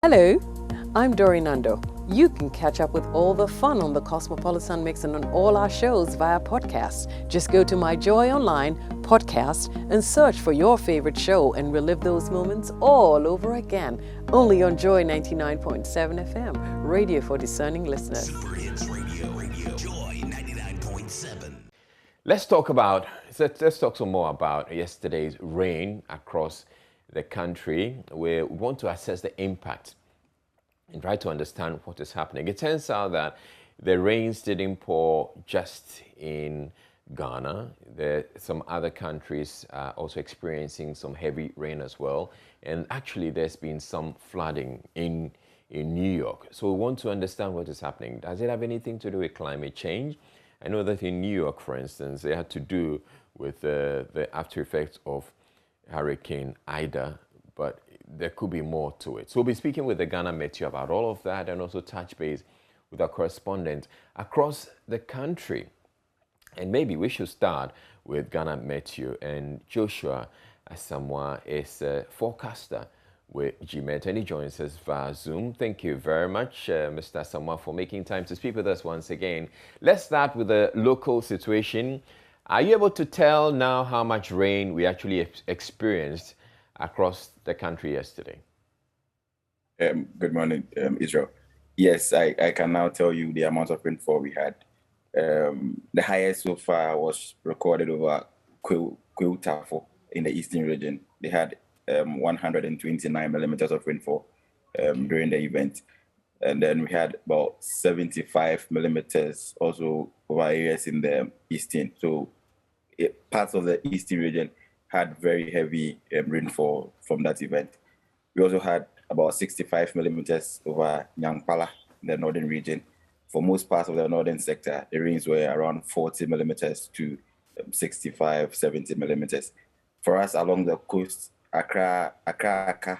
Hello, I'm Dori Nando. You can catch up with all the fun on the Cosmopolitan Mix and on all our shows via podcast. Just go to My Joy Online podcast and search for your favorite show and relive those moments all over again. Only on Joy 99.7 FM, radio for discerning listeners. Super Hits Radio, Joy 99.7. Let's talk some more about yesterday's rain across the country. We want to assess the impact and try to understand what is happening. It turns out that the rains didn't pour just in Ghana. Some other countries are also experiencing some heavy rain as well. And actually, there's been some flooding in New York. So we want to understand what is happening. Does it have anything to do with climate change? I know that in New York, for instance, they had to do with the after effects of Hurricane Ida, but there could be more to it. So we'll be speaking with the GMet JOY about all of that and also touch base with our correspondents across the country. And maybe we should start with GMet JOY. And Joshua Asamoah is a forecaster with GMet, and he joins us via Zoom. Thank you very much, Mr. Asamoah, for making time to speak with us once again. Let's start with the local situation. Are you able to tell now how much rain we actually experienced across the country yesterday? Good morning, Israel. Yes, I can now tell you the amount of rainfall we had. The highest so far was recorded over Kweutafo in the eastern region. They had 129 millimeters of rainfall during the event. And then we had about 75 millimeters also over areas in the eastern. So parts of the eastern region had very heavy rainfall from that event. We also had about 65 millimeters over Nyankpala, the northern region. For most parts of the northern sector, the rains were around 40 millimeters to 65, 70 millimeters. For us along the coast, Accra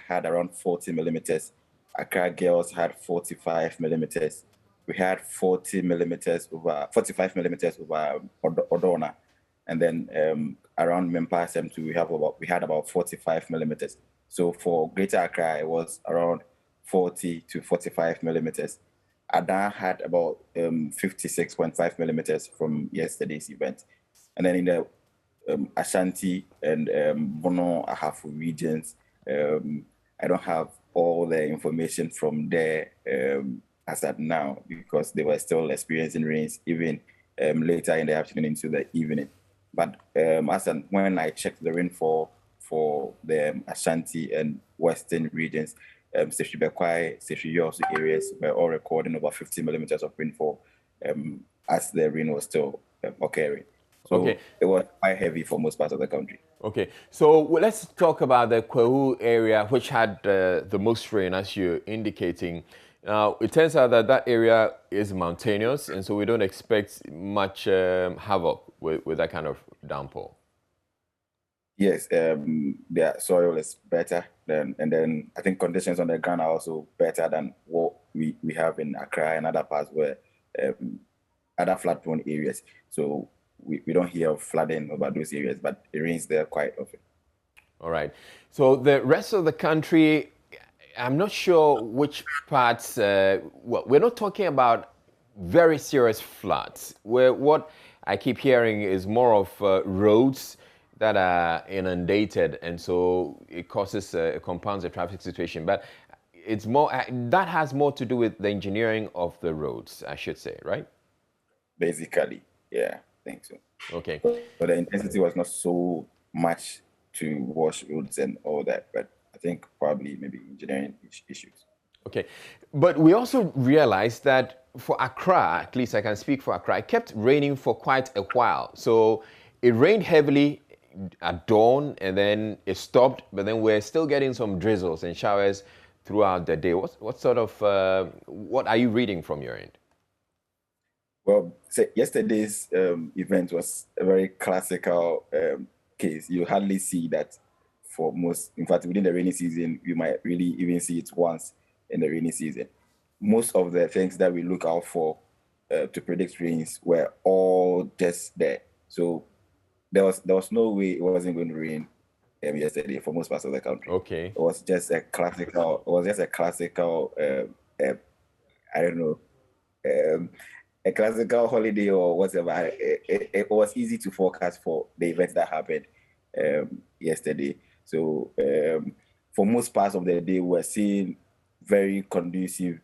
had around 40 millimeters. Accra Girls had 45 millimeters. We had 45 millimeters over Odona. And then around Memphis Semtu, we had about 45 millimeters. So for Greater Accra, it was around 40 to 45 millimeters. Adan had about 56.5 millimeters from yesterday's event. And then in the Ashanti and Bono Ahafu regions, I don't have all the information from there as at now because they were still experiencing rains even later in the afternoon into the evening. But when I checked the rainfall for the Ashanti and Western regions, Sefi Bekwai, Sefi Yosu areas were all recording over 50 millimeters of rainfall as the rain was still occurring. So It was quite heavy for most parts of the country. Okay, so let's talk about the Kwehu area, which had the most rain, as you're indicating. Now, it turns out that that area is mountainous, and so we don't expect much havoc with that kind of downpour. Yes, their soil is better, and then I think conditions on the ground are also better than what we have in Accra and other parts where other flood-prone areas. So we don't hear of flooding over those areas, but it rains there quite often. All right. So the rest of the country, I'm not sure which parts, well, we're not talking about very serious floods. What I keep hearing is more of roads that are inundated, and so it causes, compounds the traffic situation. But it's more, that has more to do with the engineering of the roads, I should say, right? Basically, yeah, I think so. Okay. But the intensity was not so much to wash roads and all that, but I think probably maybe engineering issues. Okay, but we also realized that for Accra, at least I can speak for Accra, it kept raining for quite a while. So it rained heavily at dawn and then it stopped, but then we're still getting some drizzles and showers throughout the day. What sort of, what are you reading from your end? Well, yesterday's event was a very classical case. You hardly see that for most, in fact, within the rainy season, you might really even see it once in the rainy season. Most of the things that we look out for to predict rains were all just there. So there was no way it wasn't going to rain yesterday for most parts of the country. Okay. It was just a classical. It was just a classical. I don't know. A classical holiday or whatever. It was easy to forecast for the events that happened yesterday. So for most parts of the day, we're seeing very conducive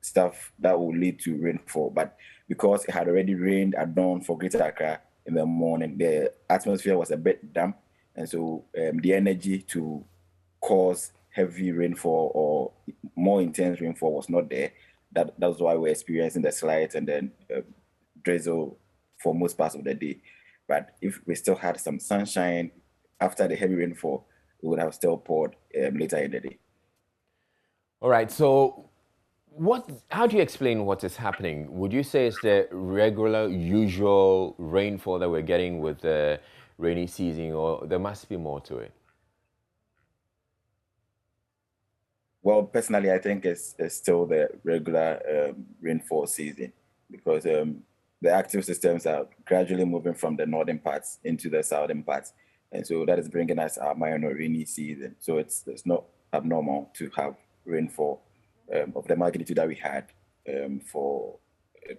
stuff that will lead to rainfall. But because it had already rained at dawn for Greater Accra in the morning, the atmosphere was a bit damp. And so the energy to cause heavy rainfall or more intense rainfall was not there. That's why we're experiencing the slight and then drizzle for most parts of the day. But if we still had some sunshine after the heavy rainfall, it would have still poured later in the day. All right. So, how do you explain what is happening? Would you say it's the regular, usual rainfall that we're getting with the rainy season, or there must be more to it? Well, personally, I think it's still the regular rainfall season because the active systems are gradually moving from the northern parts into the southern parts. And so that is bringing us our minor rainy season. So it's not abnormal to have rainfall of the magnitude that we had for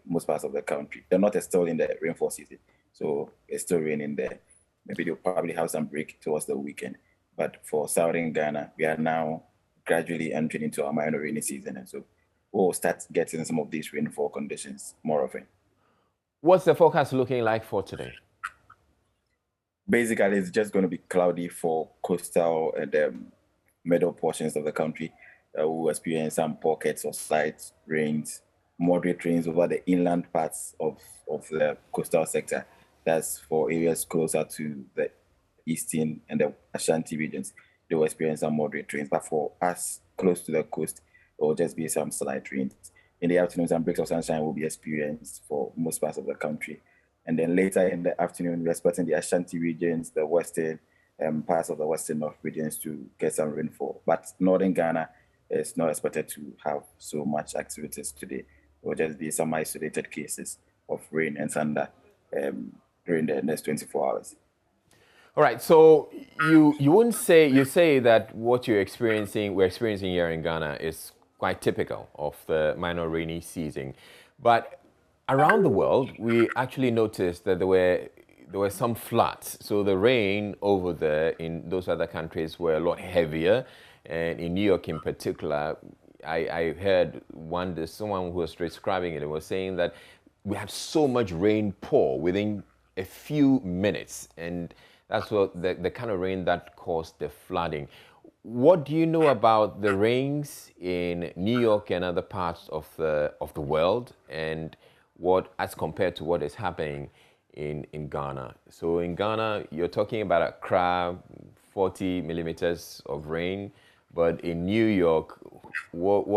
most parts of the country. The north is still in the rainfall season, so it's still raining there. Maybe they'll probably have some break towards the weekend. But for southern Ghana, we are now gradually entering into our minor rainy season. And so we'll start getting some of these rainfall conditions more often. What's the forecast looking like for today? Basically, it's just going to be cloudy for coastal and middle portions of the country. We'll experience some pockets of slight rains, moderate rains over the inland parts of the coastal sector. That's for areas closer to the eastern and the Ashanti regions. They will experience some moderate rains, but for us close to the coast, it will just be some slight rains. In the afternoon, some breaks of sunshine will be experienced for most parts of the country. And then later in the afternoon, we're expecting the Ashanti regions, the western parts of the western north regions to get some rainfall. But northern Ghana is not expected to have so much activities today. It will just be some isolated cases of rain and thunder during the next 24 hours. All right, so you wouldn't say, you say that what we're experiencing here in Ghana is quite typical of the minor rainy season. But around the world, we actually noticed that there were some floods. So the rain over there in those other countries were a lot heavier. And in New York in particular, I heard someone who was describing it and was saying that we had so much rain pour within a few minutes. And that's what the kind of rain that caused the flooding. What do you know about the rains in New York and other parts of the world, and what as compared to what is happening in Ghana? So in Ghana, you're talking about Accra, 40 millimeters of rain, but in New York, what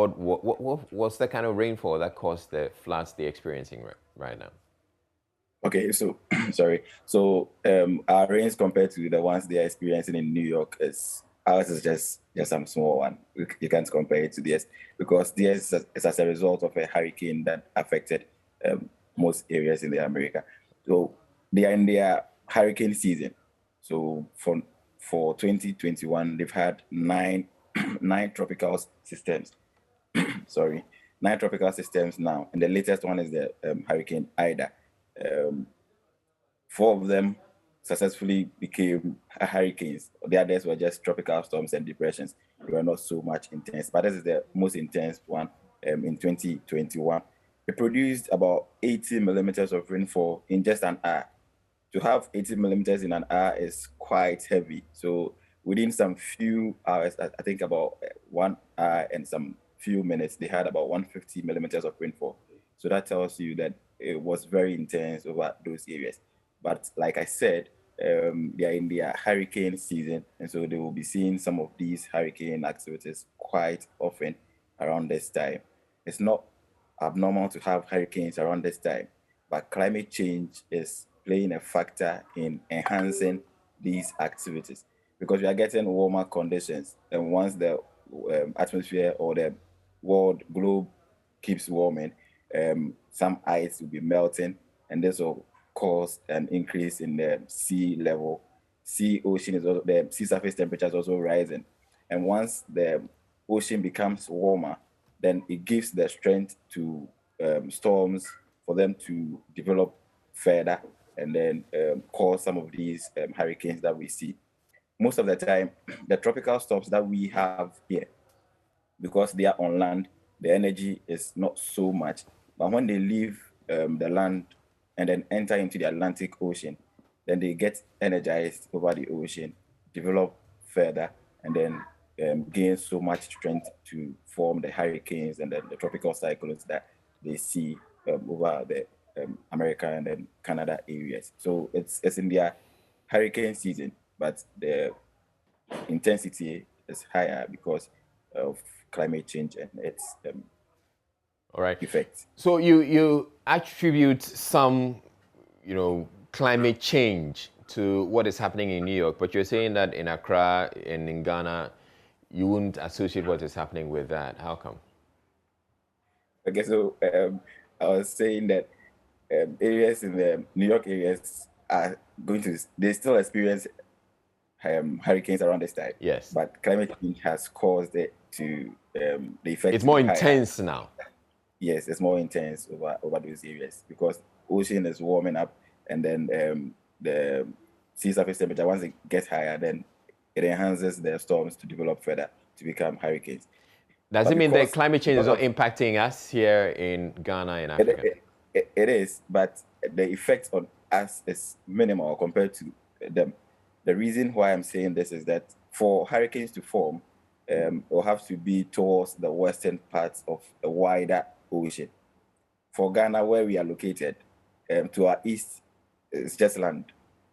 what's the kind of rainfall that caused the floods they're experiencing right now? Okay, so sorry. So our rains compared to the ones they are experiencing in New York ours is just some small one. You can't compare it to theirs because theirs is as a result of a hurricane that affected most areas in the America. So they are in their hurricane season. So for 2021, they've had nine tropical systems. Sorry, 9 tropical systems now, and the latest one is the Hurricane Ida. 4 of them successfully became hurricanes. The others were just tropical storms and depressions. They were not so much intense, but this is the most intense one in 2021. It produced about 80 millimeters of rainfall in just an hour. To have 80 millimeters in an hour is quite heavy. So within some few hours, I think about 1 hour and some few minutes, they had about 150 millimeters of rainfall. So that tells you that it was very intense over those areas. But like I said, they are in their hurricane season, and so they will be seeing some of these hurricane activities quite often around this time. It's not abnormal to have hurricanes around this time, but climate change is playing a factor in enhancing these activities because we are getting warmer conditions, and once the atmosphere or the world globe keeps warming, some ice will be melting, and this will cause an increase in the sea level the sea surface temperature is also rising. And once the ocean becomes warmer, then it gives the strength to storms for them to develop further and then cause some of these hurricanes that we see. Most of the time, the tropical storms that we have here, because they are on land, the energy is not so much. But when they leave the land and then enter into the Atlantic Ocean, then they get energized over the ocean, develop further, and then gain so much strength to form the hurricanes and then the tropical cyclones that they see over the America and then Canada areas. So it's in their hurricane season, but the intensity is higher because of climate change and its All right. effects. So you attribute some, climate change to what is happening in New York, but you're saying that in Accra and in Ghana, you wouldn't associate what is happening with that. How come? Okay, so I was saying that areas in the New York areas they still experience hurricanes around this time. Yes. But climate change has caused it to the effect. It's more higher. intense now. Yes, it's more intense over those areas because ocean is warming up, and then the sea surface temperature, once it gets higher, then it enhances the storms to develop further to become hurricanes. Does it mean that climate change is not impacting us here in Ghana and Africa? It is, but the effect on us is minimal compared to them. The reason why I'm saying this is that for hurricanes to form, it will have to be towards the western parts of a wider ocean. For Ghana, where we are located, to our east, it's just land.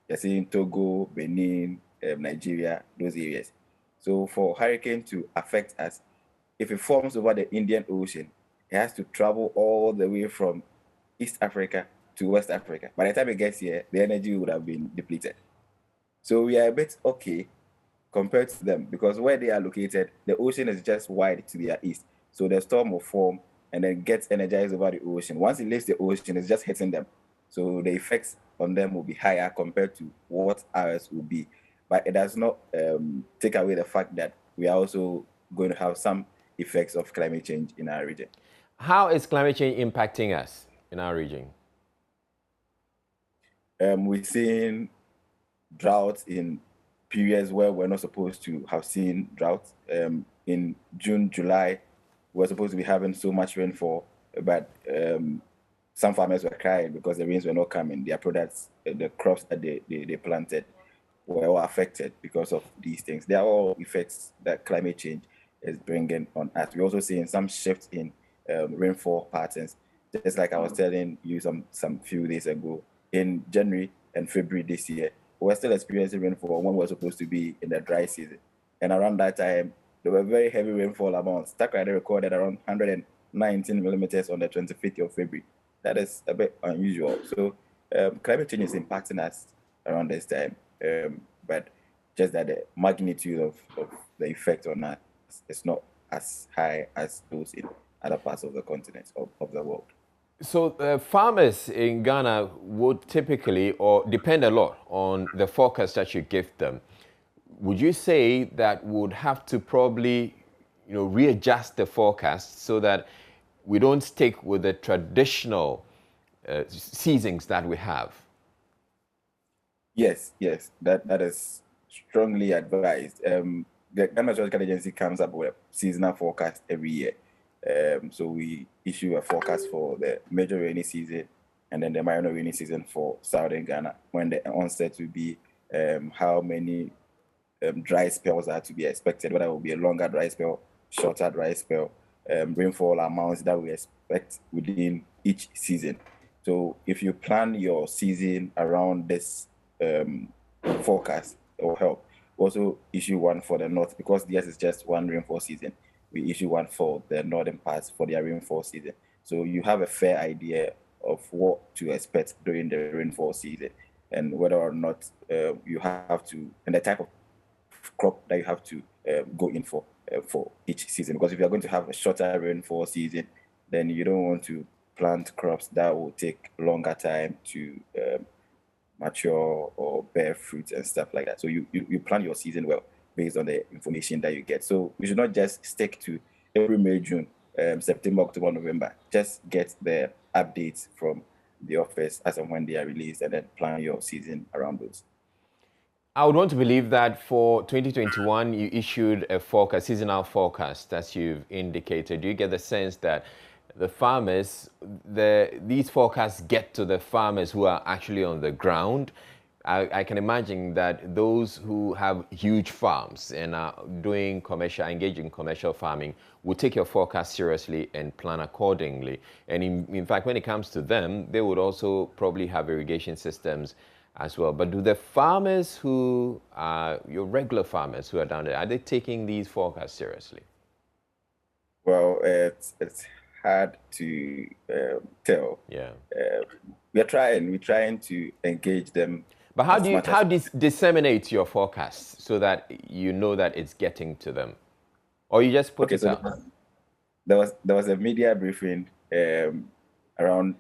You're seeing Togo, Benin, Nigeria, those areas. So for hurricane to affect us, if it forms over the Indian Ocean, it has to travel all the way from East Africa to West Africa. By the time it gets here, the energy would have been depleted. So we are a bit okay compared to them because where they are located, the ocean is just wide to their east. So the storm will form and then gets energized over the ocean. Once it leaves the ocean, it's just hitting them. So the effects on them will be higher compared to what ours will be. But it does not take away the fact that we are also going to have some effects of climate change in our region. How is climate change impacting us in our region? We're seeing droughts in periods where we're not supposed to have seen droughts. In June, July, we're supposed to be having so much rainfall, but some farmers were crying because the rains were not coming. Their products, the crops that they planted were all affected because of these things. They are all effects that climate change is bringing on us. We're also seeing some shifts in rainfall patterns. Just like I was telling you some few days ago, in January and February this year, we're still experiencing rainfall when we're supposed to be in the dry season. And around that time, there were very heavy rainfall amounts. Takrady recorded around 119 millimeters on the 25th of February. That is a bit unusual. So climate change is impacting us around this time. But just that the magnitude of the effect on us is not as high as those in other parts of the continent, of the world. So farmers in Ghana would typically or depend a lot on the forecast that you give them. Would you say that would have to probably readjust the forecast so that we don't stick with the traditional seasons that we have? Yes, that is strongly advised. The Ghana Meteorological Agency comes up with a seasonal forecast every year. So we issue a forecast for the major rainy season and then the minor rainy season for southern Ghana, when the onset will be, how many dry spells are to be expected, whether it will be a longer dry spell, shorter dry spell, rainfall amounts that we expect within each season. So if you plan your season around this forecast, it will help. Also issue one for the north, because theirs is just one rainfall season. We issue one for the northern parts for their rainfall season. So you have a fair idea of what to expect during the rainfall season and whether or not you have to, and the type of crop that you have to go in for each season. Because if you're going to have a shorter rainfall season, then you don't want to plant crops that will take longer time to mature or bear fruit and stuff like that. So you plan your season well based on the information that you get. So you should not just stick to April, May, June, September, October, November. Just get the updates from the office as and when they are released, and then plan your season around those. I would want to believe that for 2021, you issued a forecast, seasonal forecast, as you've indicated. Do you get the sense that the farmers, these forecasts get to the farmers who are actually on the ground? I can imagine that those who have huge farms and are doing commercial, engaging in commercial farming, will take your forecast seriously and plan accordingly. And in fact, when it comes to them, they would also probably have irrigation systems as well. But do the farmers who are your regular farmers who are down there, are they taking these forecasts seriously? Well, it's hard to tell. Yeah. We're trying to engage them. But how do you disseminate your forecasts so that you know that it's getting to them, or you just put it out? There was a media briefing around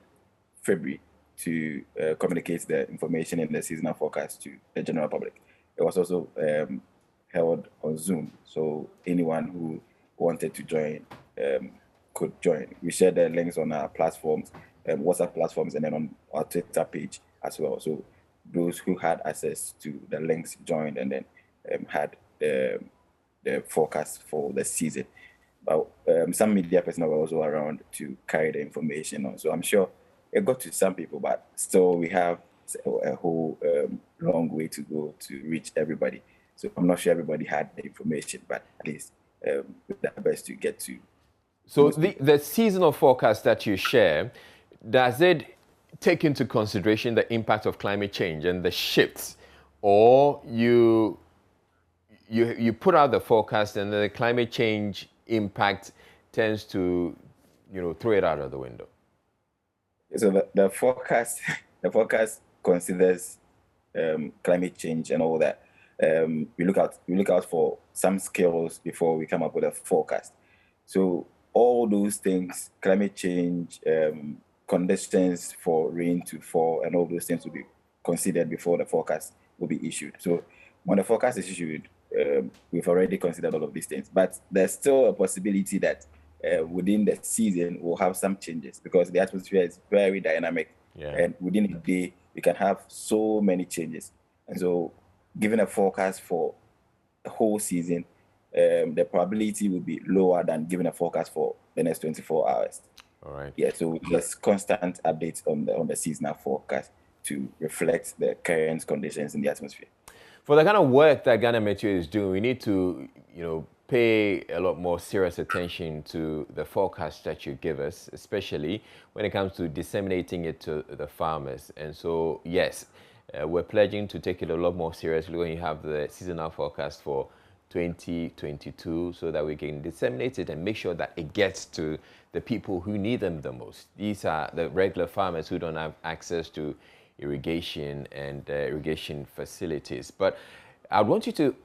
February to communicate the information in the seasonal forecast to the general public. It was also held on Zoom, so anyone who wanted to join could join. We shared the links on our platforms, WhatsApp platforms, and then on our Twitter page as well. So those who had access to the links joined, and then had the forecast for the season. But some media personnel were also around to carry the information on. So I'm sure it got to some people, but still we have a whole long way to go to reach everybody. So I'm not sure everybody had the information, but at least with the best to get to. So the seasonal forecast that you share, does it take into consideration the impact of climate change and the shifts, or you put out the forecast and the climate change impact tends to, throw it out of the window? So the forecast considers climate change and all that. We look out for some skills before we come up with a forecast. So all those things, climate change, conditions for rain to fall, and all those things will be considered before the forecast will be issued. So when the forecast is issued, we've already considered all of these things, but there's still a possibility that within the season we'll have some changes, because the atmosphere is very dynamic. Yeah. And within a day we can have so many changes. And so given a forecast for the whole season, the probability will be lower than giving a forecast for the next 24 hours. All right. Yeah, so there's constant updates on the seasonal forecast to reflect the current conditions in the atmosphere. For the kind of work that GMet JOY is doing, we need to, pay a lot more serious attention to the forecast that you give us, especially when it comes to disseminating it to the farmers. And so, yes, we're pledging to take it a lot more seriously when you have the seasonal forecast for 2022, so that we can disseminate it and make sure that it gets to the people who need them the most. These are the regular farmers who don't have access to irrigation and irrigation facilities. But I want you to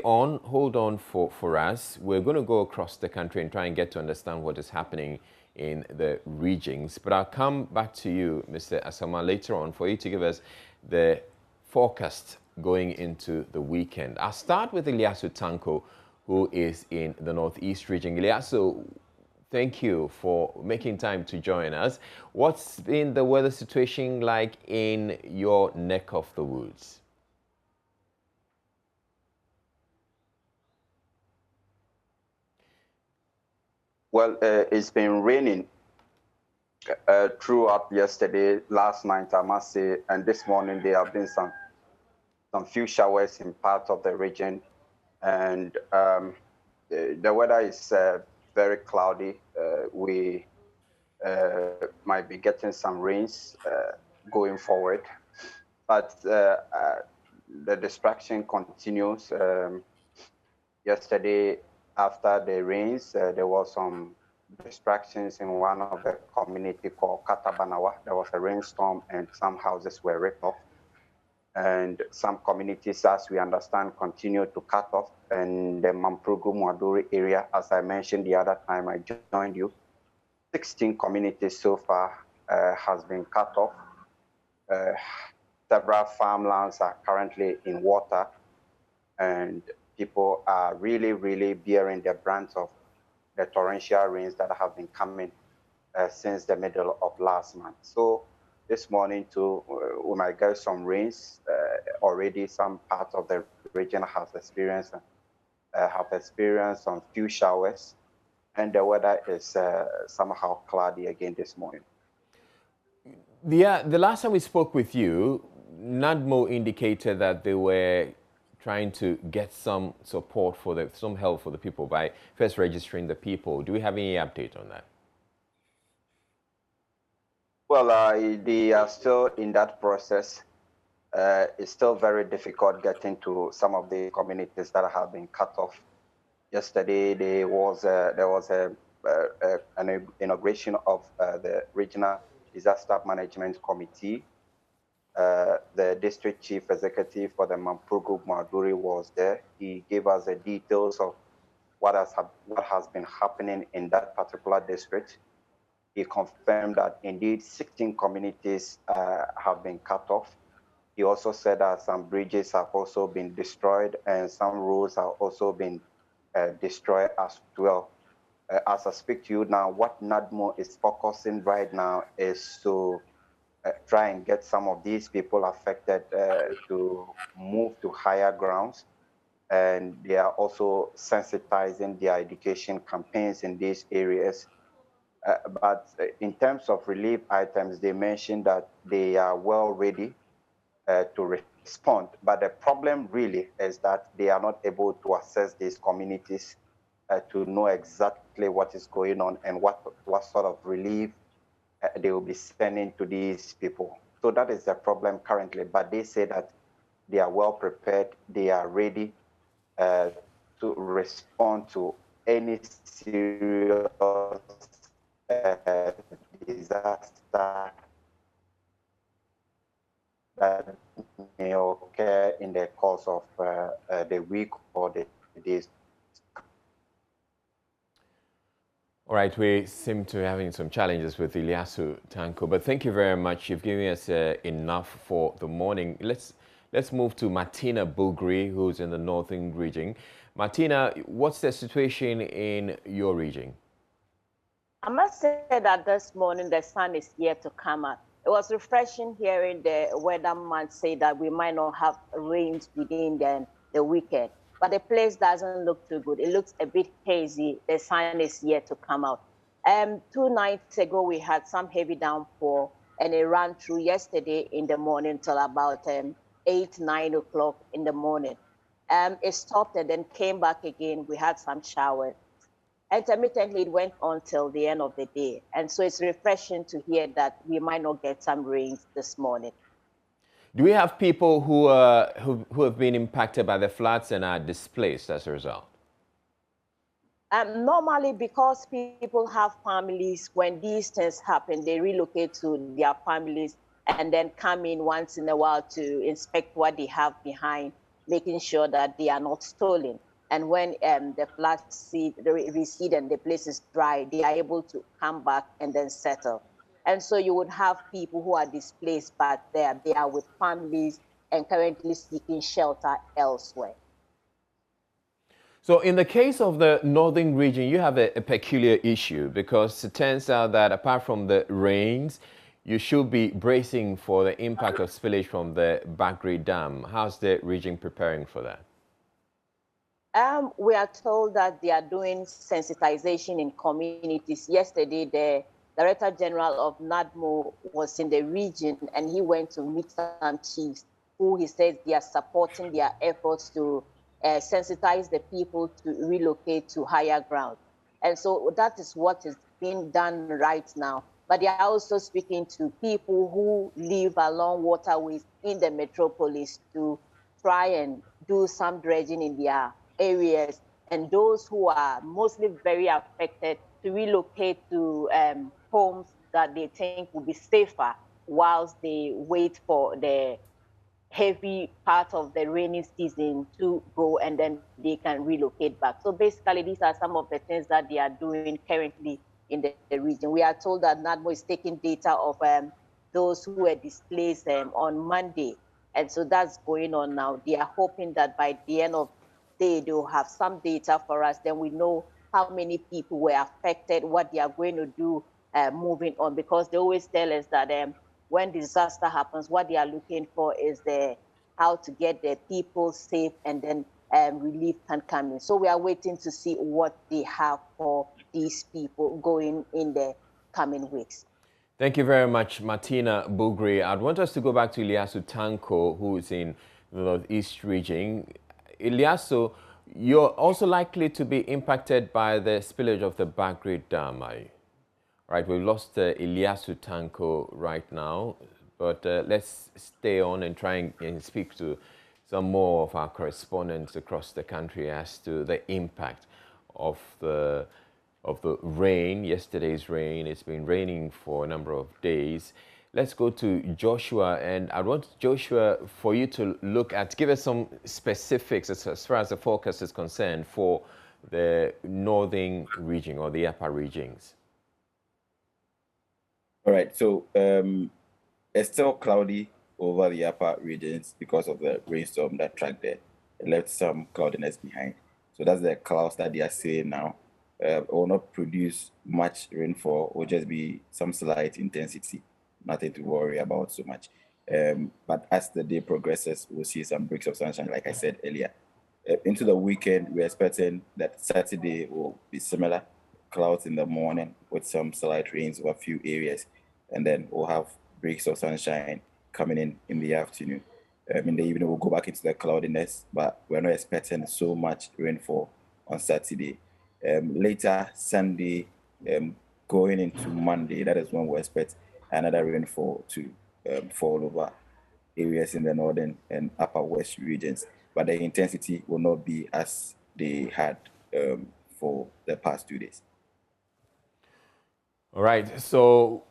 hold on for us. We're going to go across the country and try and get to understand what is happening in the regions. But I'll come back to you, Mr. Asamoah, later on for you to give us the forecast going into the weekend. I'll start with ELIASU TANKO, who is in the Northeast region. ELIASU, thank you for making time to join us. What's been the weather situation like in your neck of the woods? Well, it's been raining throughout yesterday, last night, I must say, and this morning there have been some few showers in parts of the region, and the weather is very cloudy. We might be getting some rains going forward, but the distraction continues. Yesterday, after the rains, there was some distractions in one of the community called Katabanawa. There was a rainstorm and some houses were ripped off. And some communities, as we understand, continue to cut off. And the Mamprogo Mwaduri area, as I mentioned the other time I joined you, 16 communities so far has been cut off. several farmlands are currently in water, and people are really, really bearing the brunt of the torrential rains that have been coming since the middle of last month. So this morning too, we might get some rains. Already some parts of the region have experienced some few showers, and the weather is somehow cloudy again this morning. The last time we spoke with you, NADMO indicated that they were trying to get some support for some help for the people by first registering the people. Do we have any update on that? Well, they are still in that process. It's still very difficult getting to some of the communities that have been cut off. Yesterday, there was an inauguration of the Regional Disaster Management Committee. The district chief executive for the Mampugu Maduri was there. He gave us the details of what has been happening in that particular district. He confirmed that indeed 16 communities have been cut off. He also said that some bridges have also been destroyed and some roads have also been destroyed as well. As I speak to you now, what NADMO is focusing right now is to try and get some of these people affected to move to higher grounds. And they are also sensitizing their education campaigns in these areas. But in terms of relief items, they mentioned that they are well ready to respond. But the problem really is that they are not able to assess these communities to know exactly what is going on and what sort of relief they will be sending to these people. So that is the problem currently. But they say that they are well prepared, they are ready to respond to any serious disaster that may occur in the course of the week or the days. All right, we seem to be having some challenges with ELIASU TANKO, but thank you very much. You've given us enough for the morning. Let's move to MARTINA BUGRI, who's in the northern region. MARTINA, what's the situation in your region? I must say that this morning the sun is yet to come out. It was refreshing hearing the weatherman say that we might not have rains within the weekend. But the place doesn't look too good. It looks a bit hazy. The sun is yet to come out. 2 nights ago, we had some heavy downpour, and it ran through yesterday in the morning till about 8, 9 o'clock in the morning. It stopped and then came back again. We had some showers. Intermittently, it went on till the end of the day. And so it's refreshing to hear that we might not get some rains this morning. Do we have people who have been impacted by the floods and are displaced as a result? Normally, because people have families, when these things happen, they relocate to their families and then come in once in a while to inspect what they have behind, making sure that they are not stolen. And when the floods recede and the place is dry, they are able to come back and then settle. And so you would have people who are displaced, but they are with families and currently seeking shelter elsewhere. So in the case of the northern region, you have a peculiar issue because it turns out that apart from the rains, you should be bracing for the impact of spillage from the BUGRI Dam. How's the region preparing for that? We are told that they are doing sensitization in communities. Yesterday, the Director General of NADMO was in the region and he went to meet some chiefs who he says they are supporting their efforts to sensitize the people to relocate to higher ground. And so that is what is being done right now. But they are also speaking to people who live along waterways in the metropolis to try and do some dredging in their areas, and those who are mostly very affected to relocate to homes that they think will be safer whilst they wait for the heavy part of the rainy season to go, and then they can relocate back. So basically, these are some of the things that they are doing currently in the region. We are told that NADMO is taking data of those who were displaced on Monday. And so that's going on now. They are hoping that by the end of the day, they will have some data for us. Then we know how many people were affected, what they are going to do moving on, because they always tell us that when disaster happens, what they are looking for is how to get the people safe, and then relief can come in. So we are waiting to see what they have for these people going in the coming weeks. Thank you very much, Martina BUGRI. I'd want us to go back to ELIASU TANKO, who is in the Northeast region. ELIASU, you're also likely to be impacted by the spillage of the BUGRI Dam. Right, we've lost ELIASU TANKO right now, but let's stay on and try and speak to some more of our correspondents across the country as to the impact of the rain, yesterday's rain. It's been raining for a number of days. Let's go to Joshua, and I want Joshua for you to give us some specifics as far as the forecast is concerned for the northern region or the upper regions. All right, so it's still cloudy over the upper regions because of the rainstorm that tracked there. It left some cloudiness behind. So that's the clouds that they are seeing now. It will not produce much rainfall. It will just be some slight intensity. Nothing to worry about so much. But as the day progresses, we'll see some breaks of sunshine, like I said earlier. Into the weekend, we're expecting that Saturday will be similar. Clouds in the morning with some slight rains over a few areas. And then we'll have breaks of sunshine coming in the afternoon. In the evening, we'll go back into the cloudiness, but we're not expecting so much rainfall on Saturday. Later Sunday, going into Monday, that is when we expect another rainfall to fall over areas in the northern and upper west regions, but the intensity will not be as they had for the past 2 days. All right, so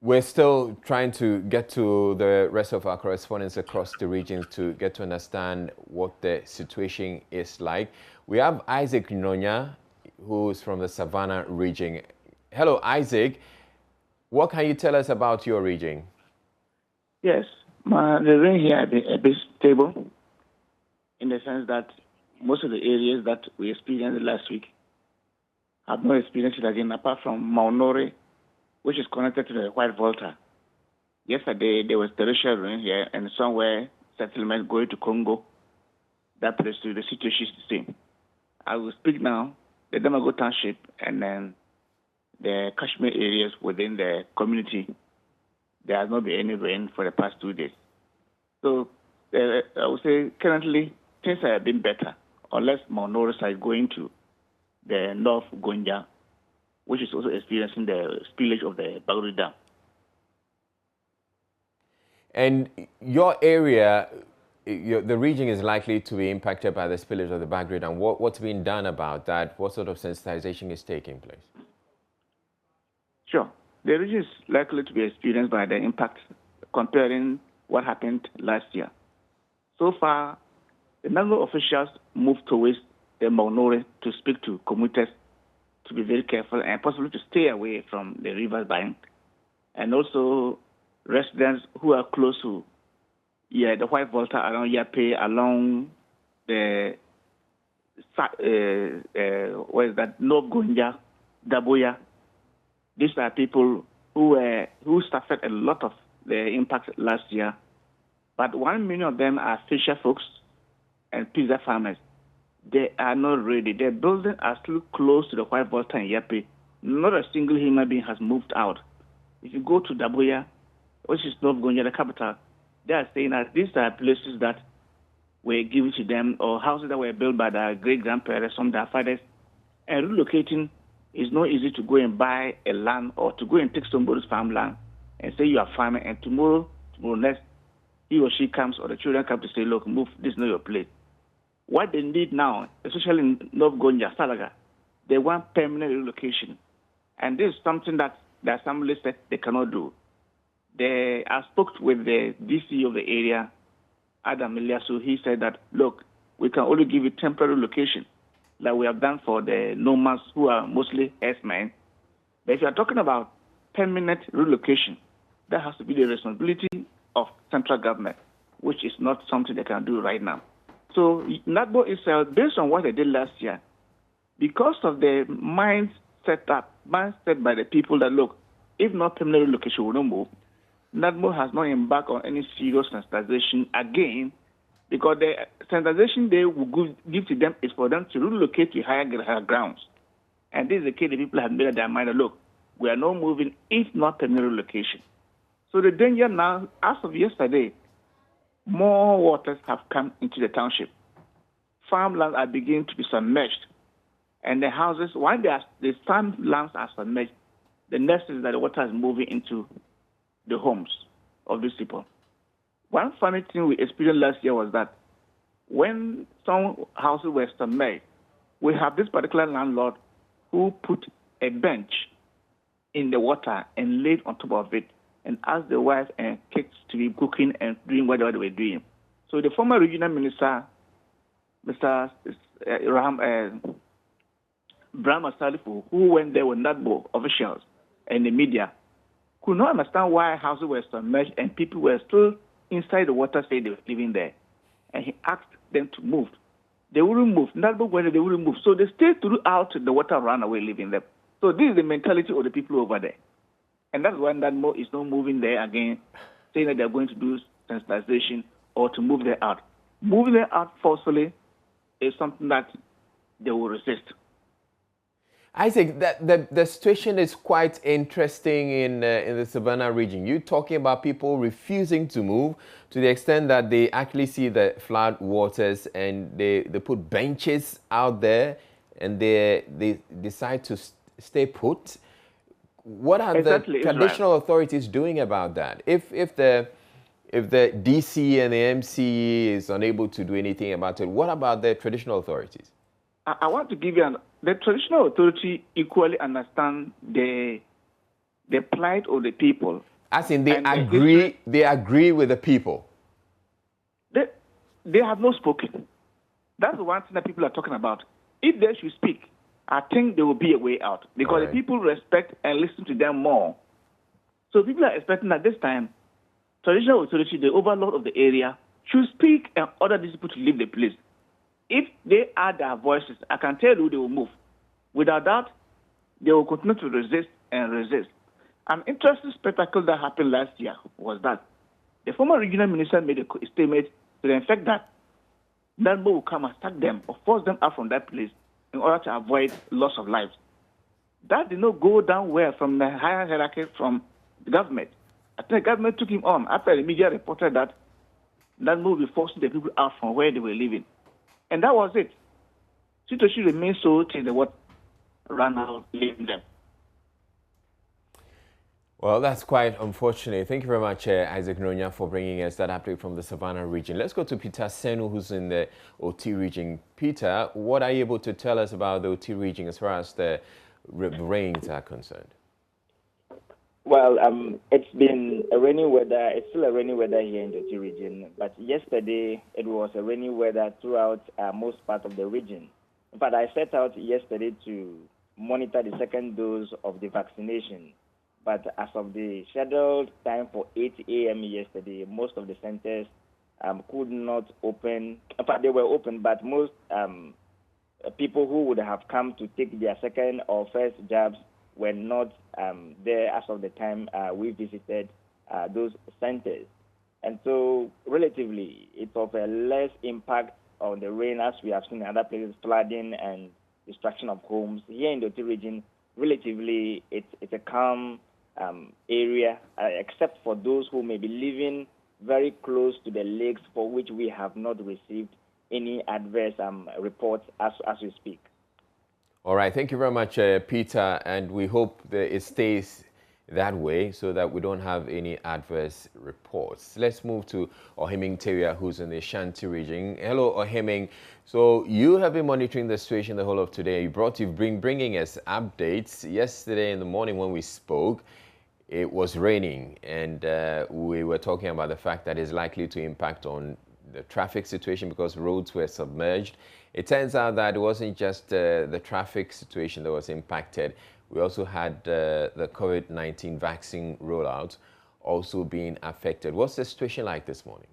we're still trying to get to the rest of our correspondents across the regions to get to understand what the situation is like. We have Isaac NONGYA, who is from the Savannah region. Hello, Isaac. What can you tell us about your region? Yes, the rain here has been a bit stable in the sense that most of the areas that we experienced last week have not experienced it again, apart from Maunore, which is connected to the White Volta. Yesterday, there was torrential rain here, and somewhere settlement going to Congo. That place, the situation is the same. I will speak now, the Damago Township and then the Kashmir areas within the community. There has not been any rain for the past 2 days. So I would say currently things have been better, unless Maunore side going to the North Gonja, which is also experiencing the spillage of the BUGRI Dam. And your area, the region is likely to be impacted by the spillage of the BUGRI Dam. What's being done about that? What sort of sensitization is taking place? Sure. The region is likely to be experienced by the impact comparing what happened last year. So far, the number of officials moved towards the Maunore to speak to commuters to be very careful and possibly to stay away from the river bank, and also residents who are close to the White Volta around Yape, along the North Gonja, Daboya. These are people who suffered a lot of the impact last year, but 1 million of them are fisher folks and pizza farmers. They are not ready. Their buildings are still close to the White Volta and Yape. Not a single human being has moved out. If you go to Daboya, which is North Gonja, the capital, they are saying that these are places that were given to them, or houses that were built by their great-grandparents, some of their fathers. And relocating is not easy to go and buy a land or to go and take somebody's farmland and say you are farming, and tomorrow next, he or she comes or the children come to say, look, move, this is not your place. What they need now, especially in North Gonja, Salaga, they want permanent relocation. And this is something that the assembly said they cannot do. I spoke with the DC of the area, Adam ELIASU. He said that, look, we can only give you temporary location, like we have done for the nomads who are mostly herdsmen. But if you are talking about permanent relocation, that has to be the responsibility of central government, which is not something they can do right now. So NADMO itself, based on what they did last year, because of the mindset by the people that, look, if not permanent relocation will not move, NADMO has not embarked on any serious sensitization again, because the sensitization they will give to them is for them to relocate to higher grounds. And this is the case the people have made up their mind that, look, we are not moving if not permanent relocation. So the danger now, as of yesterday, more waters have come into the township. Farmlands are beginning to be submerged. And the houses, while the farmlands are submerged, the next is that the water is moving into the homes of these people. One funny thing we experienced last year was that when some houses were submerged, we have this particular landlord who put a bench in the water and laid on top of it and asked the wife and kids to be cooking and doing whatever they were doing. So the former regional minister, Mr. Brahma Salifu, who went there with NADMO officials and the media, could not understand why houses were submerged and people were still inside the water saying they were living there. And he asked them to move. They wouldn't move. NADMO went, they wouldn't move. So they stayed throughout the water ran away, leaving them. So this is the mentality of the people over there. And that's why NADMO is not moving there again, saying that they're going to do sensitization or to move them out. Moving them out forcefully is something that they will resist. Isaac, the situation is quite interesting in the Savannah region. You're talking about people refusing to move to the extent that they actually see the flood waters and they put benches out there and they decide to stay put. What are the traditional authorities doing about that? If the DC and the MC is unable to do anything about it, what about the traditional authorities? I want to give you the traditional authority equally understand the plight of the people. As in they agree with the people. They have not spoken. That's the one thing that people are talking about. If they should speak, I think there will be a way out because the people respect and listen to them more. So people are expecting that this time, traditional authority, the overlord of the area, should speak and order these people to leave the place. If they add their voices, I can tell you they will move. Without that, they will continue to resist and resist. An interesting spectacle that happened last year was that the former regional minister made a statement to the effect that NADMO will come and sack them or force them out from that place in order to avoid loss of lives. That did not go down well from the higher hierarchy from the government. I think the government took him on after the media reported that NADMO will be forcing the people out from where they were living. And that was it. Situation remains so till the what ran out, leaving them. Well, that's quite unfortunate. Thank you very much, Isaac Nonya, for bringing us that update from the Savannah region. Let's go to Peter Senu, who's in the OT region. Peter, what are you able to tell us about the OT region as far as the rains are concerned? Well, it's been a rainy weather. It's still a rainy weather here in the OT region. But yesterday, it was a rainy weather throughout most part of the region. In fact, I set out yesterday to monitor the second dose of the vaccination. But as of the scheduled time for 8 a.m. yesterday, most of the centers could not open. In fact, they were open, but most people who would have come to take their second or first jabs were not there as of the time we visited those centers. And so, relatively, it's of a less impact on the rain as we have seen in other places, flooding and destruction of homes. Here in the OT region, relatively, it's a calm area, except for those who may be living very close to the lakes for which we have not received any adverse reports as we speak. All right, thank you very much, Peter, and we hope that it stays that way so that we don't have any adverse reports. Let's move to OHEMENG TAWIAH, who's in the Ashanti region. Hello, OHEMENG. So you have been monitoring the situation the whole of today. You've been bringing us updates. Yesterday in the morning when we spoke, it was raining, and we were talking about the fact that it's likely to impact on the traffic situation because roads were submerged. It turns out that it wasn't just the traffic situation that was impacted. We also had the COVID-19 vaccine rollout. also being affected. What's the situation like this morning?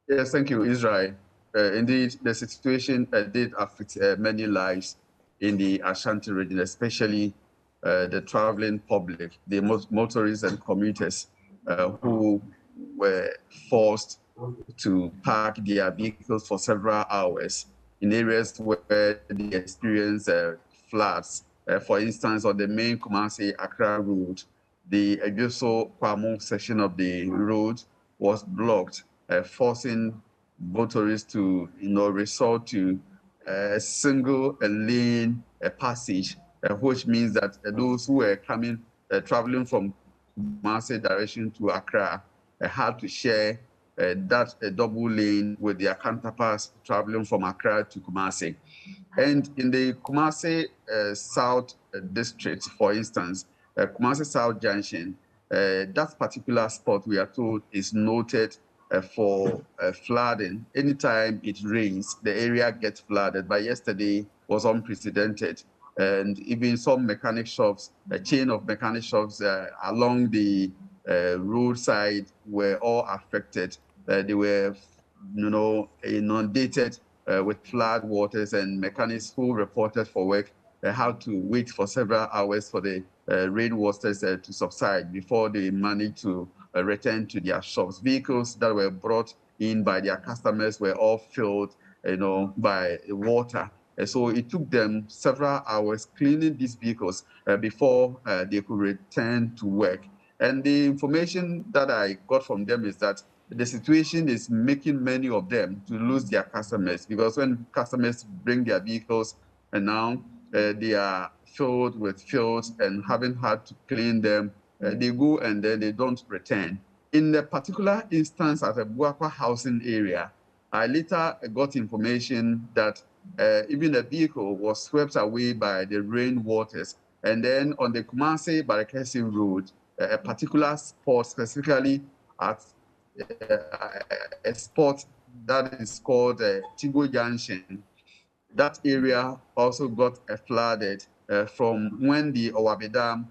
Yes, thank you, Israel. Indeed, the situation did affect many lives in the Ashanti region, especially the traveling public, the motorists and commuters who were forced to park their vehicles for several hours in areas where they experienced floods. For instance, on the main Kumasi-Accra road, the Ejoso-Kwamo section of the road was blocked, forcing motorists to, resort to a single lane passage, which means that those who were traveling from Kumasi direction to Accra had to share that double lane with their counterparts traveling from Accra to Kumasi. And in the Kumasi South district, for instance, Kumasi South Junction, that particular spot we are told is noted for flooding. Anytime it rains, the area gets flooded. But yesterday was unprecedented. And even some mechanic shops, a chain of mechanic shops along the roadside were all affected. They were, inundated with flood waters, and mechanics who reported for work had to wait for several hours for the rainwaters to subside before they managed to return to their shops. Vehicles that were brought in by their customers were all filled, by water. So it took them several hours cleaning these vehicles before they could return to work. And the information that I got from them is that the situation is making many of them to lose their customers, because when customers bring their vehicles and now they are filled with filth and haven't had to clean them, they go and then they don't return. In the particular instance at the Buakwa housing area, I later got information that even the vehicle was swept away by the rain waters. And then on the Kumasi Barakesi Road, a particular spot, specifically at a spot that is called Tigo Junction, that area also got flooded from when the Owabe Dam,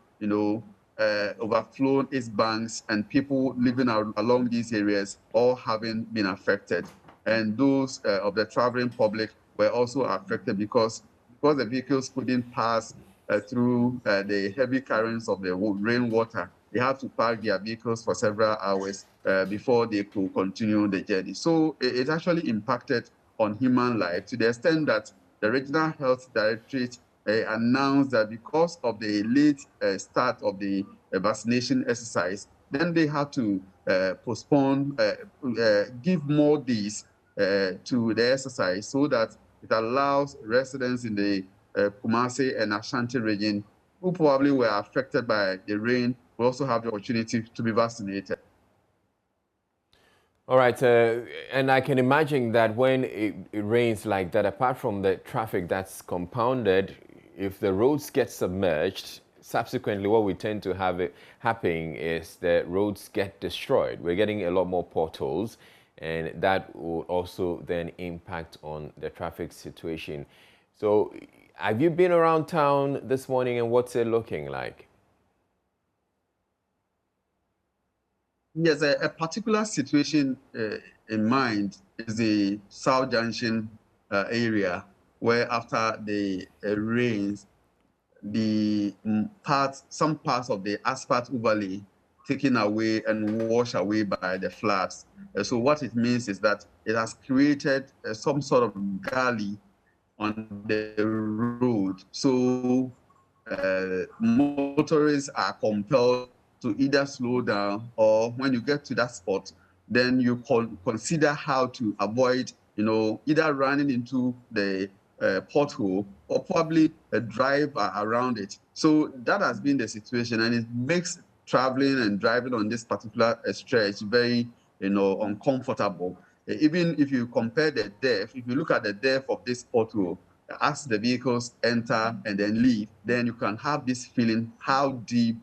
overflowed its banks, and people living along these areas all having been affected. And those of the traveling public were also affected because the vehicles couldn't pass through the heavy currents of the rainwater. They had to park their vehicles for several hours before they could continue the journey. So it actually impacted on human life to the extent that the Regional Health Directorate announced that because of the late start of the vaccination exercise, then they had to postpone, give more days to the exercise so that it allows residents in the Kumasi and Ashanti region who probably were affected by the rain will also have the opportunity to be vaccinated. All right, and I can imagine that when it rains like that, apart from the traffic that's compounded, if the roads get submerged, subsequently what we tend to have it happening is the roads get destroyed. We're getting a lot more potholes, and that will also then impact on the traffic situation. So have you been around town this morning, and what's it looking like? Yes, a particular situation in mind is the South Junction area, where after the rains, some parts of the asphalt overlay taken away and washed away by the floods. So what it means is that it has created some sort of gully on the road. So motorists are compelled to either slow down, or when you get to that spot, then you consider how to avoid, either running into the pothole or probably drive around it. So that has been the situation, and it makes traveling and driving on this particular stretch very, uncomfortable. Even if you compare the depth, if you look at the depth of this pothole, as the vehicles enter and then leave, then you can have this feeling how deep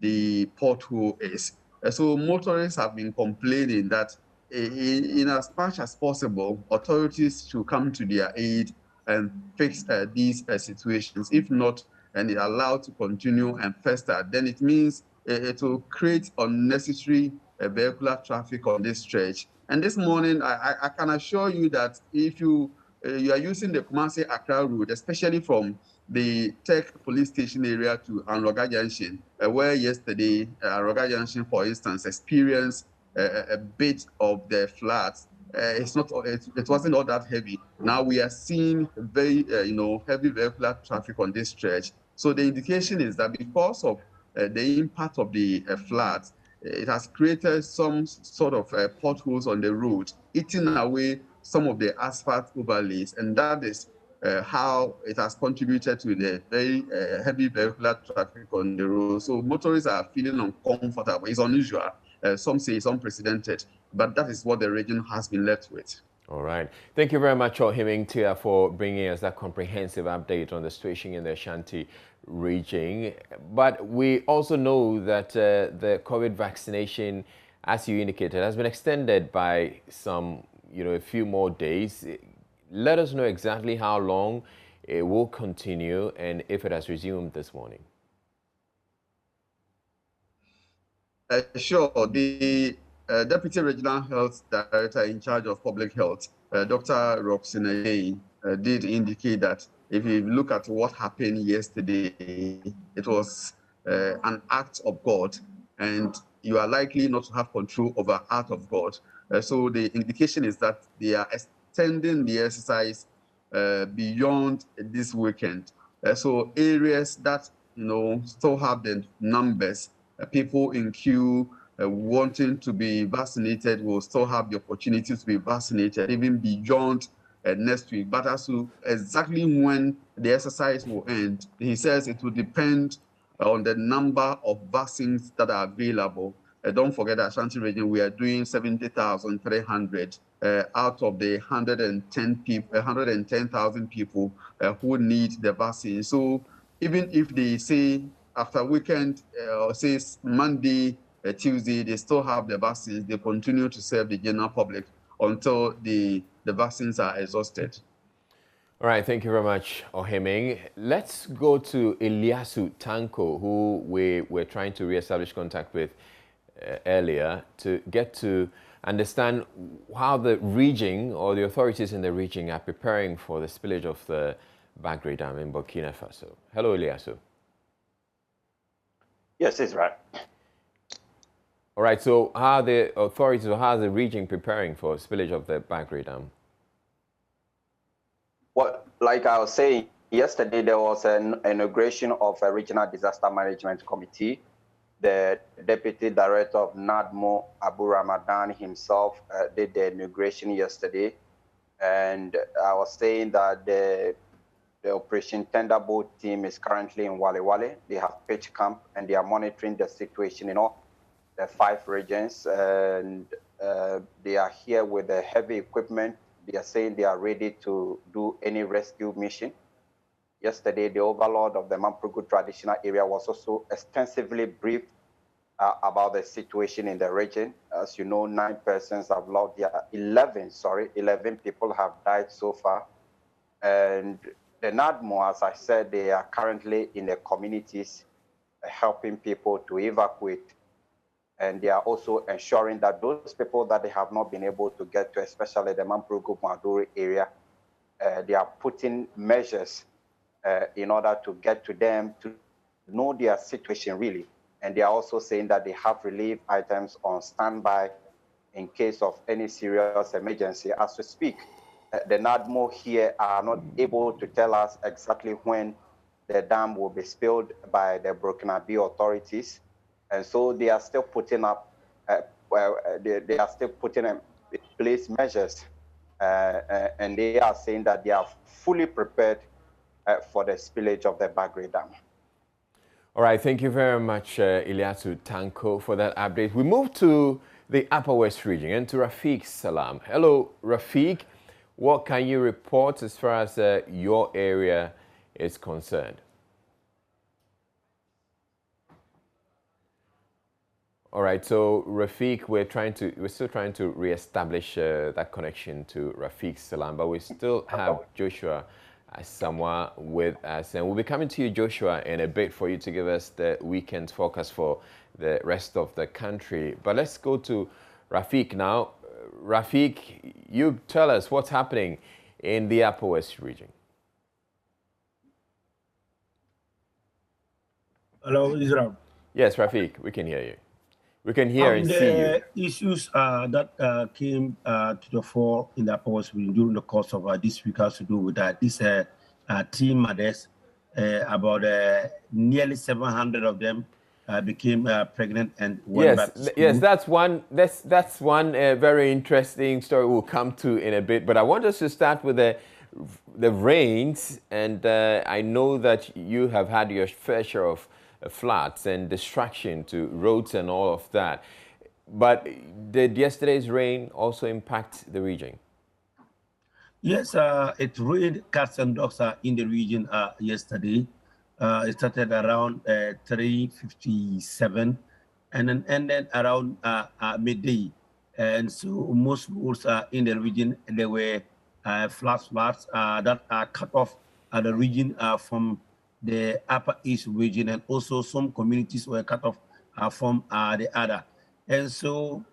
the pothole is. So motorists have been complaining that in as much as possible, authorities should come to their aid and fix these situations. If not, and it allowed to continue and fester, then it means it will create unnecessary vehicular traffic on this stretch. And this morning, I can assure you that if you are using the Kumasi-Accra route, especially from the Tech police station area to Anroga Junction, where yesterday Anroga Junction, for instance, experienced a bit of the floods. It wasn't all that heavy. Now we are seeing very heavy vehicular traffic on this stretch. So the indication is that because of the impact of the floods, it has created some sort of potholes on the road, eating away some of the asphalt overlays, and that is how it has contributed to the very heavy vehicular traffic on the road. So motorists are feeling uncomfortable. It's unusual. Some say it's unprecedented, but that is what the region has been left with. All right. Thank you very much, OHEMENG TAWIAH, for bringing us that comprehensive update on the situation in the Ashanti region. But we also know that the COVID vaccination, as you indicated, has been extended by some, a few more days. Let us know exactly how long it will continue and if it has resumed this morning. Sure. The Deputy Regional Health Director in charge of public health, Dr. Roxanne, did indicate that if you look at what happened yesterday, it was an act of God, and you are likely not to have control over act of God. So the indication is that they are extending the exercise beyond this weekend. So areas that still have the numbers, people in queue wanting to be vaccinated will still have the opportunity to be vaccinated even beyond next week. But as to exactly when the exercise will end, he says it will depend on the number of vaccines that are available. Don't forget that Ashanti region, we are doing 70,300 out of the 110,000 people who need the vaccine. So even if they say after weekend, say Monday, Tuesday, they still have the vaccines, they continue to serve the general public until the vaccines are exhausted. All right, thank you very much, OHEMENG. Let's go to ELIASU TANKO, who we were trying to reestablish contact with earlier to get to understand how the region or the authorities in the region are preparing for the spillage of the BUGRI Dam in Burkina Faso. Hello, ELIASU. Yes, it's right. All right, so how are the authorities or how is the region preparing for spillage of the BUGRI Dam? Well, like I was saying, yesterday there was an inauguration of a regional disaster management committee. The deputy director of NADMO, Abu Ramadan himself, did the inauguration yesterday. And I was saying that the Operation Thunderbolt team is currently in Wale Wale. They have pitched camp and they are monitoring the situation in all the 5 regions. And they are here with the heavy equipment. They are saying they are ready to do any rescue mission. Yesterday, the overlord of the Mamprugu traditional area was also extensively briefed about the situation in the region. As you know, 9 persons have lost their 11 people have died so far. And the NADMO, as I said, they are currently in the communities helping people to evacuate. And they are also ensuring that those people that they have not been able to get to, especially the Mamprugu Maduri area, they are putting measures in order to get to them to know their situation really. And they are also saying that they have relief items on standby in case of any serious emergency. As we speak, the NADMO here are not able to tell us exactly when the dam will be spilled by the Burkinabe authorities. And so they are still putting up, they are still putting in place measures. And they are saying that they are fully prepared for the spillage of the BUGRI Dam. All right, thank you very much, ELIASU TANKO, for that update. We move to the Upper West region and to Rafiq Salam. Hello, Rafiq. What can you report as far as your area is concerned? All right, so Rafiq, we're still trying to reestablish that connection to Rafiq Salam, but we still have Joshua Asamoah with us. And we'll be coming to you, Joshua, in a bit for you to give us the weekend forecast for the rest of the country. But let's go to Rafiq now. Rafiq, you tell us what's happening in the Upper West region. Hello, Israel. Yes, Rafiq, we can hear you. We can hear and see you. The issues that came to the fore in the Upper West region during the course of this week has to do with this teen mothers. About nearly 700 of them became pregnant and went back to school. Yes, that's one. That's one very interesting story we'll come to in a bit. But I want us to start with the rains, and I know that you have had your fair share of floods and destruction to roads and all of that. But did yesterday's rain also impact the region? Yes, it rained cats and dogs in the region yesterday. It started around 3:57 and then ended around midday. And so most roads in the region, there were floods that cut off the region from the Upper East region, and also some communities were cut off from the other. And so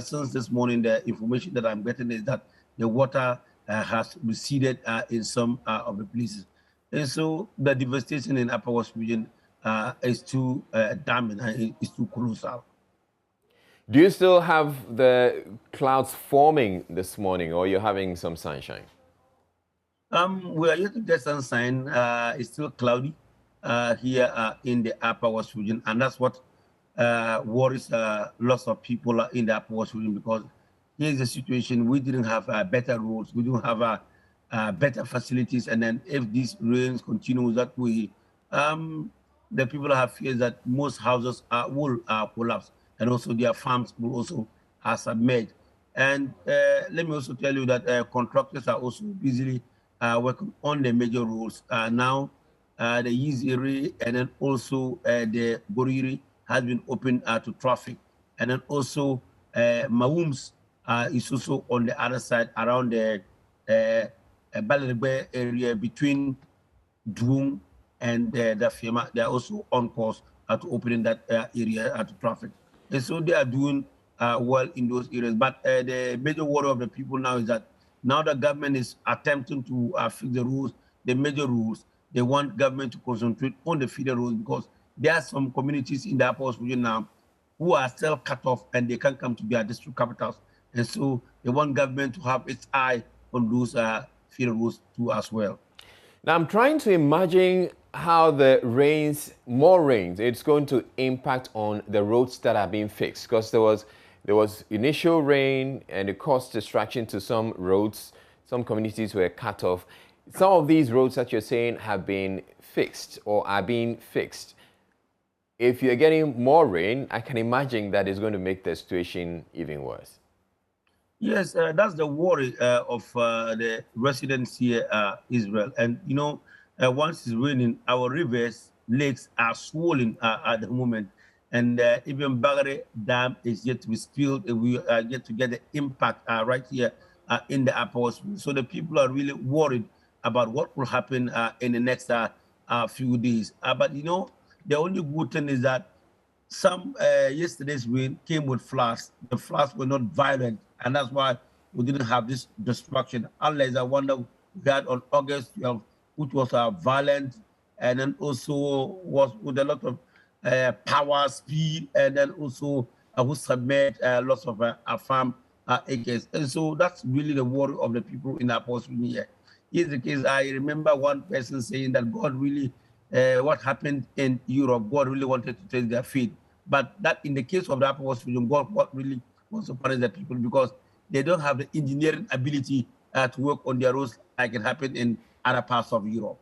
since this morning, the information that I'm getting is that the water has receded in some of the places. And so the devastation in Upper West region is too damning, it's too colossal. Do you still have the clouds forming this morning, or you're having some sunshine? We are yet to get sunshine. It's still cloudy here in the Upper West region, and that's what worries lots of people in the Upper West region, because here's the situation: we didn't have better roads, we don't have better facilities, and then if these rains continue that way, the people have fears that most houses will collapse, and also their farms will also submerge. And let me also tell you that contractors are also busily working on the major roads. Now, the Yiziri and then also the BUGRI has been opened to traffic. And then also Mawums is also on the other side around the Balerbe area between Doum and the FEMA. They are also on course to opening that area to traffic. And so they are doing well in those areas. But the major worry of the people now is that now the government is attempting to fix the roads, the major roads. They want government to concentrate on the feeder roads, because there are some communities in the Upper West region now who are still cut off and they can't come to their district capitals. And so they want government to have its eye on those feeder roads too as well. Now I'm trying to imagine how the more rains, it's going to impact on the roads that are being fixed, because there was initial rain and it caused destruction to some roads. Some communities were cut off. Some of these roads that you're saying have been fixed or are being fixed. If you're getting more rain, I can imagine that it's going to make the situation even worse. Yes, that's the worry of the residents here, Israel. And, you know, once it's raining, our rivers, lakes are swollen at the moment. And even BUGRI Dam is yet to be spilled. We are yet to get the impact right here in the Upper West. So the people are really worried about what will happen in the next few days. But, you know, the only good thing is that some yesterday's rain came with floods. The floods were not violent, and that's why we didn't have this destruction. Unless I wonder we had on August 12th, which was violent, and then also was with a lot of power, speed, and then also who submit lots of farm acres. And so that's really the worry of the people in our post here. Here's the case. I remember one person saying that God really, what happened in Europe, God really wanted to take their feet. But that in the case of the Upper West region, God really wants to punish the people because they don't have the engineering ability to work on their roads like it happened in other parts of Europe.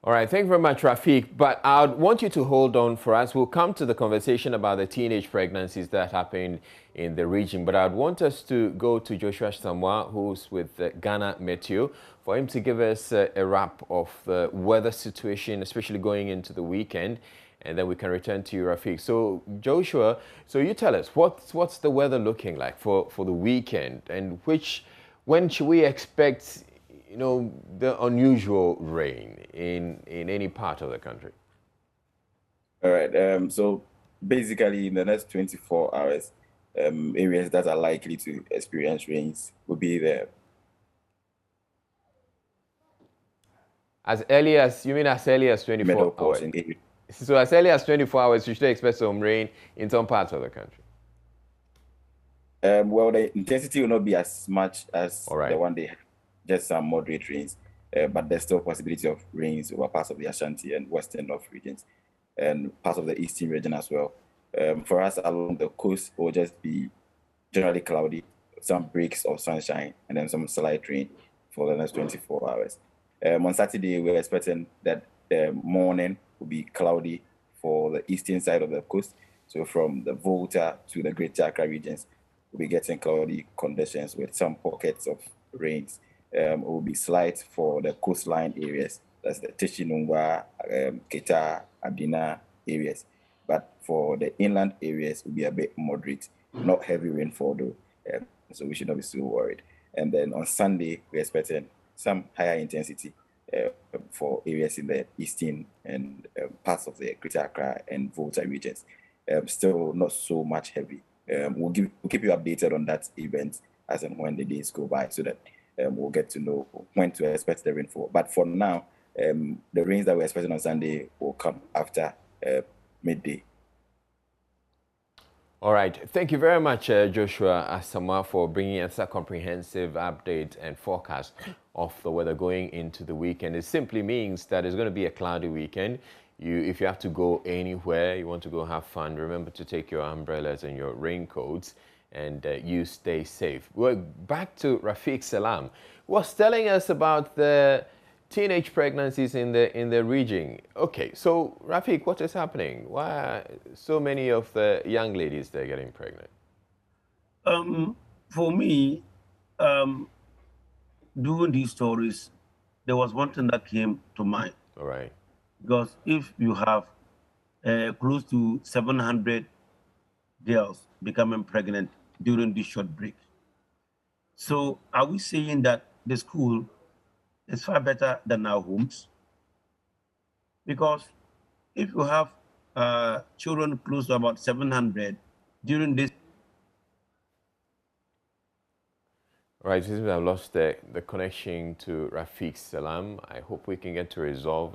All right, thank you very much, Rafiq. But I want you to hold on for us. We'll come to the conversation about the teenage pregnancies that happened in the region. But I'd want us to go to Joshua Asamoah, who's with Ghana Meteo, for him to give us a wrap of the weather situation, especially going into the weekend. And then we can return to you, Rafiq. So, Joshua, so you tell us, what's the weather looking like for the weekend? And when should we expect you know, the unusual rain in any part of the country? All right. So basically, in the next 24 hours, areas that are likely to experience rains will be the As early as, you mean as early as 24 middle hours? portion area. So as early as 24 hours, you should expect some rain in some parts of the country. Well, the intensity will not be as much as All right. the one they have, just some moderate rains, but there's still possibility of rains over parts of the Ashanti and Western North regions and parts of the Eastern region as well. For us along the coast, it will just be generally cloudy, some breaks of sunshine, and then some slight rain for the next 24 hours. On Saturday, we're expecting that the morning will be cloudy for the eastern side of the coast. So from the Volta to the Greater Accra regions, we'll be getting cloudy conditions with some pockets of rains. It will be slight for the coastline areas, that's the Tishinungwa, Keta, Abdina areas. But for the inland areas, it will be a bit moderate, not heavy rainfall though. So we should not be so worried. And then on Sunday, we're expecting some higher intensity for areas in the eastern and parts of the Greater Accra and Volta regions. Still not so much heavy. We'll keep you updated on that event as and when the days go by, so that we'll get to know when to expect the rainfall. But for now, the rains that we're expecting on Sunday will come after midday. All right. Thank you very much, Joshua Asamoah, for bringing us a comprehensive update and forecast of the weather going into the weekend. It simply means that it's going to be a cloudy weekend. If you have to go anywhere, you want to go have fun, remember to take your umbrellas and your raincoats, and you stay safe. We're back to Rafiq Salam, who was telling us about the teenage pregnancies in the region. Okay, so Rafiq, what is happening? Why are so many of the young ladies there getting pregnant? For me, doing these stories, there was one thing that came to mind. All right. Because if you have close to 700 girls becoming pregnant during this short break, so are we saying that the school is far better than our homes? Because if you have children close to about 700 during this. All right, since we have lost the connection to Rafiq Salam, I hope we can get to resolve